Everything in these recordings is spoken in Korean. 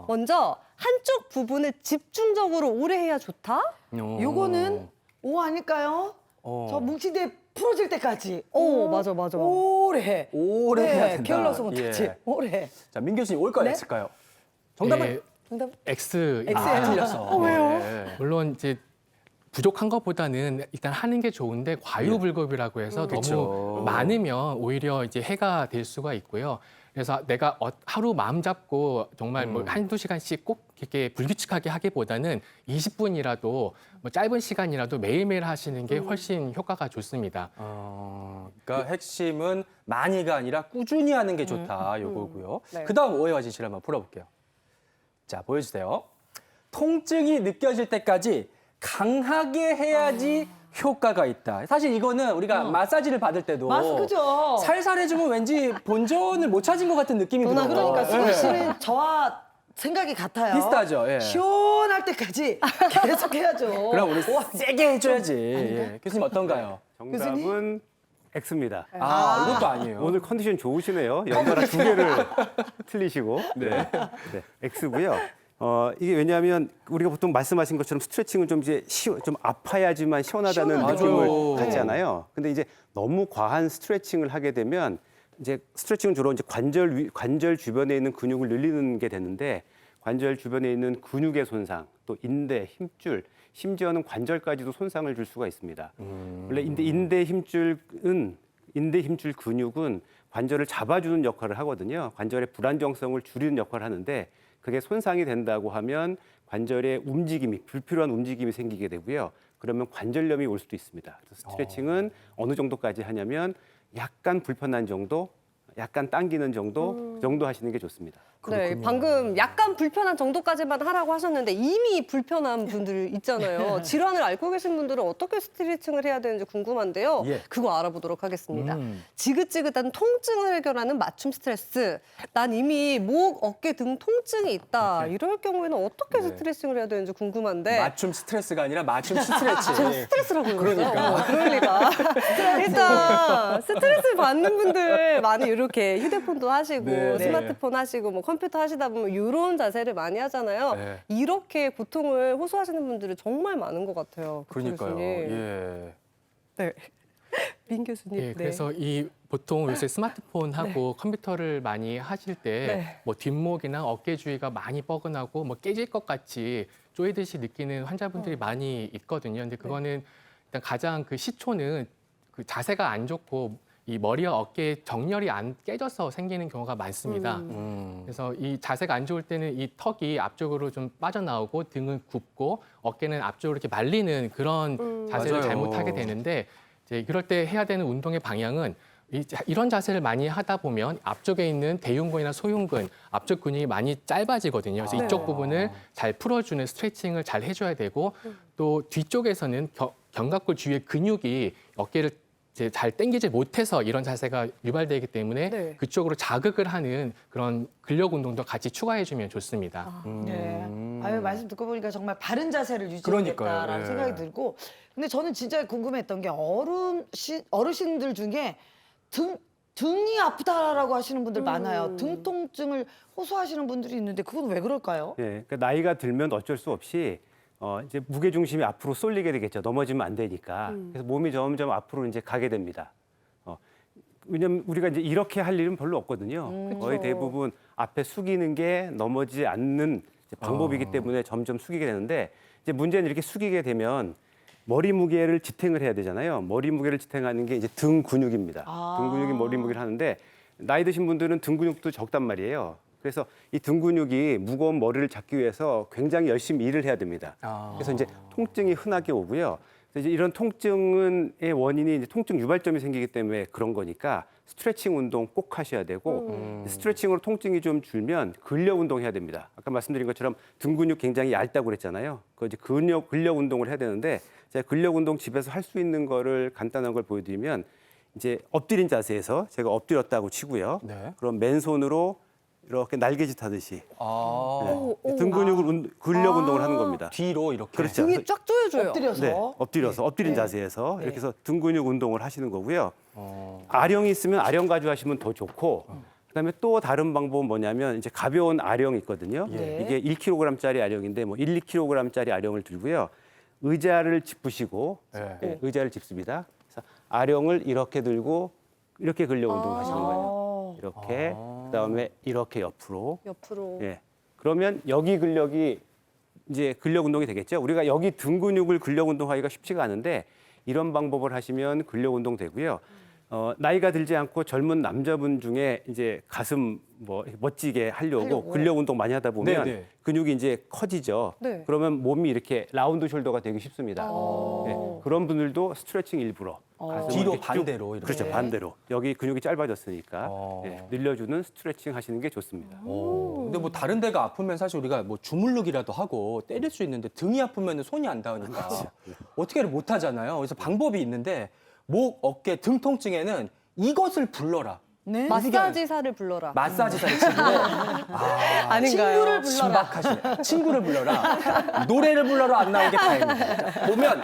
먼저 한쪽 부분을 집중적으로 오래 해야 좋다. 요거는 O 아닐까요? 저 뭉친 데 풀어질 때까지. 맞아. 오래. 오래 해야 된다. 게을러서 못하지. 예. 오래. 자, 민 교수님 올까요, 네? X일까요? 정답은 예, 정답. X. X예요. 틀렸어. 왜요? 네. 물론 이제 부족한 것보다는 일단 하는 게 좋은데 과유불급이라고 해서 그쵸. 너무 많으면 오히려 이제 해가 될 수가 있고요. 그래서 내가 하루 마음 잡고 정말 뭐 한두 시간씩 꼭 이렇게 불규칙하게 하기보다는 20분이라도 뭐 짧은 시간이라도 매일매일 하시는 게 훨씬 효과가 좋습니다. 그러니까 핵심은 많이가 아니라 꾸준히 하는 게 좋다, 요거고요. 네. 그다음 오해와 진실 한번 풀어볼게요. 자, 보여주세요. 통증이 느껴질 때까지 강하게 해야지 효과가 있다. 사실 이거는 우리가 마사지를 받을 때도 마스크죠. 살살 해주면 왠지 본전을 못 찾은 것 같은 느낌이 들어요. 그러니까 수빈 예. 씨는 저와 생각이 같아요. 비슷하죠. 예. 시원할 때까지 계속 해야죠. 그럼 우리 세게 해줘야지. 예. 교수님 어떤가요? 정답은 X입니다. 이것도 아니에요. 오늘 컨디션 좋으시네요. 연달아 두 개를 틀리시고. 네. X고요. 이게 왜냐하면 우리가 보통 말씀하신 것처럼 스트레칭은 좀 이제 좀 아파야지만 시원하다는 시원하죠. 느낌을 맞아요. 갖잖아요. 근데 이제 너무 과한 스트레칭을 하게 되면 이제 스트레칭은 주로 이제 관절 주변에 있는 근육을 늘리는 게 되는데 관절 주변에 있는 근육의 손상, 또 인대, 힘줄, 심지어는 관절까지도 손상을 줄 수가 있습니다. 원래 인대 힘줄 근육은 관절을 잡아주는 역할을 하거든요. 관절의 불안정성을 줄이는 역할을 하는데 그게 손상이 된다고 하면 관절의 움직임이 불필요한 움직임이 생기게 되고요. 그러면 관절염이 올 수도 있습니다. 그래서 스트레칭은 어느 정도까지 하냐면 약간 불편한 정도, 약간 당기는 정도, 그 정도 하시는 게 좋습니다. 네, 방금 약간 불편한 정도까지만 하라고 하셨는데 이미 불편한 분들 있잖아요. 질환을 앓고 계신 분들은 어떻게 스트레칭을 해야 되는지 궁금한데요. 예. 그거 알아보도록 하겠습니다. 지긋지긋한 통증을 해결하는 맞춤 스트레스. 난 이미 목, 어깨 등 통증이 있다. 이럴 경우에는 어떻게 스트레칭을 해야 되는지 궁금한데. 맞춤 스트레스가 아니라 맞춤 스트레칭. 제가 스트레스라고 그러니까. 그러니까. 일단 스트레스 받는 분들 많이 이렇게 휴대폰도 하시고 네. 스마트폰 하시고 뭐 컴퓨터 하시다 보면 이런 자세를 많이 하잖아요. 네. 이렇게 고통을 호소하시는 분들이 정말 많은 것 같아요. 그쵸, 그러니까요. 교수님? 예. 네. 민 교수님. 예, 네. 그래서 보통 요새 스마트폰하고 컴퓨터를 많이 하실 때 네. 뭐 뒷목이나 어깨 주위가 많이 뻐근하고 뭐 깨질 것 같이 쪼이듯이 느끼는 환자분들이 많이 있거든요. 근데 그거는 일단 가장 그 시초는 그 자세가 안 좋고 이 머리와 어깨에 정렬이 안 깨져서 생기는 경우가 많습니다. 그래서 이 자세가 안 좋을 때는 이 턱이 앞쪽으로 좀 빠져나오고 등은 굽고 어깨는 앞쪽으로 이렇게 말리는 그런 자세를 맞아요. 잘못하게 되는데 이제 그럴 때 해야 되는 운동의 방향은 이런 자세를 많이 하다 보면 앞쪽에 있는 대흉근이나 소흉근, 앞쪽 근육이 많이 짧아지거든요. 그래서 이쪽 부분을 잘 풀어주는 스트레칭을 잘 해줘야 되고 또 뒤쪽에서는 견갑골 주위의 근육이 어깨를 이제 잘 당기지 못해서 이런 자세가 유발되기 때문에 네. 그쪽으로 자극을 하는 그런 근력 운동도 같이 추가해주면 좋습니다. 네. 아유, 말씀 듣고 보니까 정말 바른 자세를 그러니까요. 유지해야겠다라는 예. 생각이 들고. 근데 저는 진짜 궁금했던 게 어르신들 중에 등이 아프다라고 하시는 분들 많아요. 등 통증을 호소하시는 분들이 있는데 그건 왜 그럴까요? 예, 그러니까 나이가 들면 어쩔 수 없이 이제 무게 중심이 앞으로 쏠리게 되겠죠. 넘어지면 안 되니까. 그래서 몸이 점점 앞으로 이제 가게 됩니다. 왜냐면 우리가 이제 이렇게 할 일은 별로 없거든요. 거의 대부분 앞에 숙이는 게 넘어지지 않는 이제 방법이기 때문에 점점 숙이게 되는데 이제 문제는 이렇게 숙이게 되면 머리 무게를 지탱을 해야 되잖아요. 머리 무게를 지탱하는 게 이제 등 근육입니다. 등 근육이 머리 무게를 하는데 나이 드신 분들은 등 근육도 적단 말이에요. 그래서 이 등 근육이 무거운 머리를 잡기 위해서 굉장히 열심히 일을 해야 됩니다. 그래서 이제 통증이 흔하게 오고요. 그래서 이제 이런 통증의 원인이 이제 통증 유발점이 생기기 때문에 그런 거니까 스트레칭 운동 꼭 하셔야 되고 스트레칭으로 통증이 좀 줄면 근력 운동 해야 됩니다. 아까 말씀드린 것처럼 등 근육 굉장히 얇다고 그랬잖아요. 그 이제 근력 운동을 해야 되는데 제가 근력 운동 집에서 할 수 있는 거를 간단한 걸 보여드리면 이제 엎드린 자세에서 제가 엎드렸다고 치고요. 네. 그럼 맨손으로 이렇게 날개짓 하듯이 네. 등 근육을 근력 운동을 하는 겁니다. 뒤로 이렇게. 그렇죠. 등이 쫙 조여줘요. 엎드려서. 네, 엎드려서 엎드린 네. 자세에서 이렇게 해서 등 근육 운동을 하시는 거고요. 아령이 있으면 아령 가지고 하시면 더 좋고 그다음에 또 다른 방법은 뭐냐면 이제 가벼운 아령 있거든요. 예. 이게 1kg짜리 아령인데 뭐 1, 2kg짜리 아령을 들고요. 의자를 짚으시고 네. 예, 의자를 짚습니다. 그래서 아령을 이렇게 들고 이렇게 근력 운동하시는 거예요. 이렇게 그다음에 이렇게 옆으로. 예. 그러면 여기 근력이 이제 근력 운동이 되겠죠. 우리가 여기 등 근육을 근력 운동하기가 쉽지가 않은데 이런 방법을 하시면 근력 운동 되고요. 나이가 들지 않고 젊은 남자분 중에 이제 가슴 뭐 멋지게 하려고 근력 운동 많이 하다 보면 네, 네. 근육이 이제 커지죠. 네. 그러면 몸이 이렇게 라운드 숄더가 되기 쉽습니다. 예, 그런 분들도 스트레칭 일부러 가슴을 뒤로 이렇게 쭉- 반대로 이렇게. 그렇죠. 반대로. 여기 근육이 짧아졌으니까 어. 예, 늘려주는 스트레칭 하시는 게 좋습니다. 근데 뭐 다른 데가 아프면 사실 우리가 뭐 주물르기라도 하고 때릴 수 있는데 등이 아프면 손이 안 닿으니까 어떻게를 못 하잖아요. 그래서 방법이 있는데 목, 어깨, 등 통증에는 이것을 불러라. 네. 마사지사를 불러라. 마사지사를 친구를 아닌가요? 친구를 불러라. 신박하시네. 친구를 불러라. 노래를 불러라 안 나오게 다행이다. 보면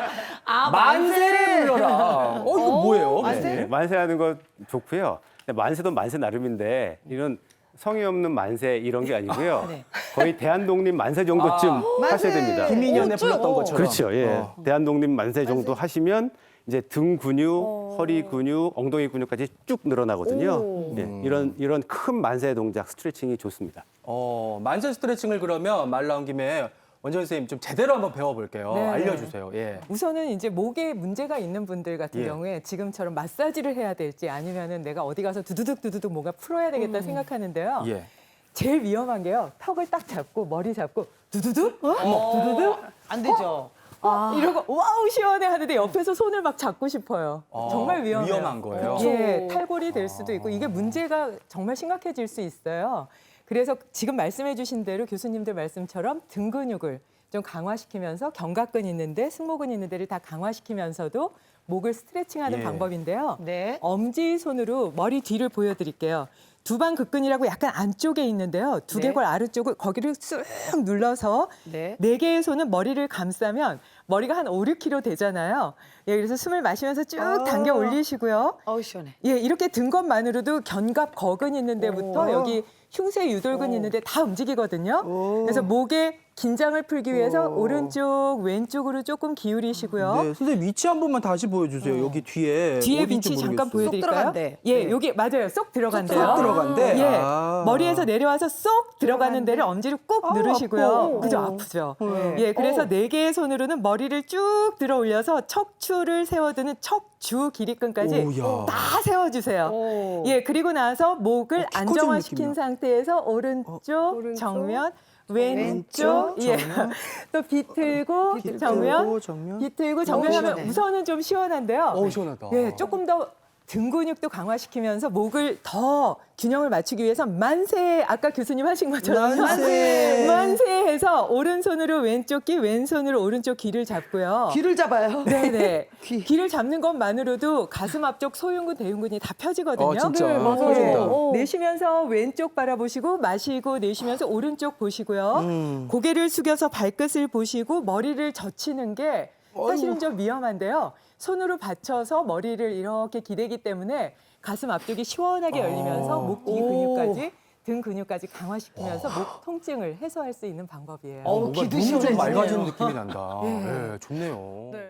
만세를 불러라. 이거 뭐예요? 만세? 네, 만세하는 거 좋고요. 근데 만세도 만세 나름인데 이런 성의 없는 만세 이런 게 아니고요. 네. 거의 대한독립 만세 정도쯤 하셔야 만세! 됩니다. 김인연에 불렀던 것처럼. 그렇죠. 예. 대한독립 만세 정도 하시면 이제 등 근육, 허리 근육, 엉덩이 근육까지 쭉 늘어나거든요. 예, 이런 큰 만세 동작 스트레칭이 좋습니다. 만세 스트레칭을 그러면 말 나온 김에 원장 선생님 좀 제대로 한번 배워볼게요. 네. 알려주세요. 예. 우선은 이제 목에 문제가 있는 분들 같은 예. 경우에 지금처럼 마사지를 해야 될지 아니면은 내가 어디 가서 두두둑 뭔가 풀어야 되겠다 생각하는데요. 예. 제일 위험한 게요. 턱을 딱 잡고 머리 잡고 두두둑? 두두둑? 안 되죠. 이러고 와우 시원해 하는데 옆에서 손을 막 잡고 싶어요. 정말 위험해요. 위험한 거예요. 예, 탈골이 될 수도 있고 이게 문제가 정말 심각해질 수 있어요. 그래서 지금 말씀해 주신 대로 교수님들 말씀처럼 등 근육을 좀 강화시키면서 견갑근 있는데 승모근 있는 데를 다 강화시키면서도 목을 스트레칭하는 예. 방법인데요. 네. 엄지손으로 머리 뒤를 보여드릴게요. 두방극근이라고 약간 안쪽에 있는데요. 두개골 아래쪽을 거기를 쑥 눌러서 네. 네 개의 손은 머리를 감싸면 머리가 한 5, 6kg 되잖아요. 예, 그래서 숨을 마시면서 쭉 당겨 올리시고요. 어우 시원해. 예, 이렇게 든 것만으로도 견갑 거근 있는 데부터 여기 흉쇄 유돌근 있는데 다 움직이거든요. 그래서 목에 긴장을 풀기 위해서 오른쪽, 왼쪽으로 조금 기울이시고요. 네, 선생님 위치 한 번만 다시 보여주세요. 여기 뒤에 뒤에 어딘지 위치 잠깐 모르겠어요. 보여드릴까요? 들어간대. 예, 네. 여기 맞아요. 쏙 들어간대요. 쏙 들어간대? 예, 아. 머리에서 내려와서 쏙 들어가는 데를 엄지로 꾹 누르시고요. 그죠? 아프죠? 예, 그래서 네 개의 손으로는 머리를 쭉 들어 올려서 척추를 세워두는 척추 길이끈까지 오야. 다 세워주세요. 예, 그리고 나서 목을 키 커지는 안정화시킨 느낌이야. 상태에서 오른쪽, 정면, 왼쪽, 예. 또 비틀고, 정면, 비틀고, 정면 하면 시원해. 우선은 좀 시원한데요. 시원하다. 예, 조금 더 등 근육도 강화시키면서 목을 더 균형을 맞추기 위해서 만세, 아까 교수님 하신 것처럼 만세해서 오른손으로 왼쪽 귀, 왼손으로 오른쪽 귀를 잡고요. 귀를 잡아요. 네네. 귀. 귀를 잡는 것만으로도 가슴 앞쪽 소흉근, 대흉근이 다 펴지거든요. 진짜. 네, 맞아요. 펴진다. 내쉬면서 왼쪽 바라보시고 마시고 내쉬면서 오른쪽 보시고요. 고개를 숙여서 발끝을 보시고 머리를 젖히는 게 사실은 좀 위험한데요. 손으로 받쳐서 머리를 이렇게 기대기 때문에 가슴 앞쪽이 시원하게 열리면서 목 뒤 근육까지 등 근육까지 강화시키면서 목 통증을 해소할 수 있는 방법이에요. 어우, 뭔가 귀도 눈이 좀 시원해지네요. 맑아지는 느낌이 난다. 네, 좋네요. 네.